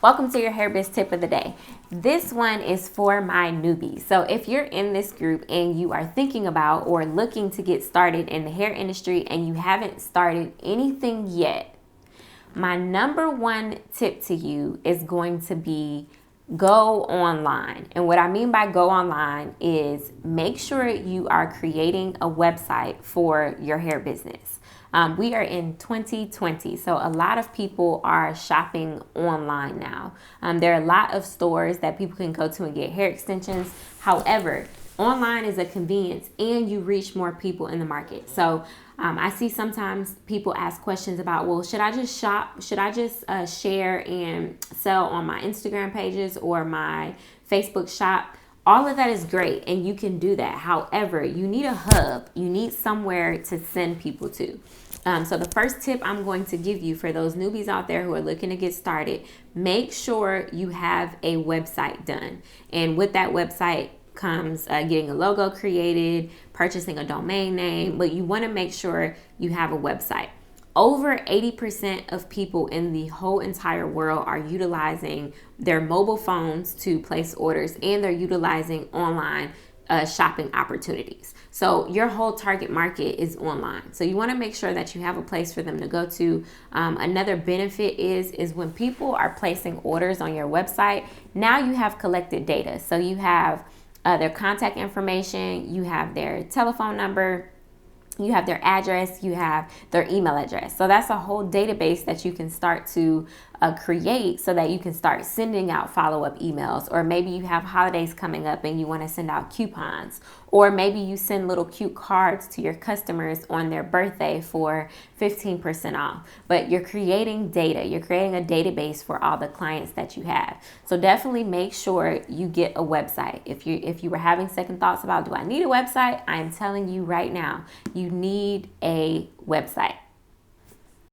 Welcome to your hair biz tip of the day. This one is for my newbies. So if you're in this group and you are thinking about or looking to get started in the hair industry and you haven't started anything yet, my number one tip to you is going to be go online. And what I mean by go online is make sure you are creating a website for your hair business. We are in 2020, so a lot of people are shopping online now. There are a lot of stores that people can go to and get hair extensions. However, online is a convenience and you reach more people in the market. So I see sometimes people ask questions about, well, should I just shop? Should I just share and sell on my Instagram pages or my Facebook shop? All of that is great and you can do that. However, you need a hub. You need somewhere to send people to. So the first tip I'm going to give you for those newbies out there who are looking to get started, make sure you have a website done. And with that website comes getting a logo created, purchasing a domain name, but you want to make sure you have a website. Over 80% of people in the whole entire world are utilizing their mobile phones to place orders, and they're utilizing online shopping opportunities. So your whole target market is online. So you want to make sure that you have a place for them to go to. Another benefit is when people are placing orders on your website, now you have collected data. So you have their contact information, you have their telephone number, you have their address, you have their email address. So that's a whole database that you can start to create so that you can start sending out follow-up emails. Or maybe you have holidays coming up and you want to send out coupons. Or maybe you send little cute cards to your customers on their birthday for 15% off. But you're creating data. You're creating a database for all the clients that you have. So definitely make sure you get a website. If you were having second thoughts about, do I need a website? I am telling you right now, you need a website.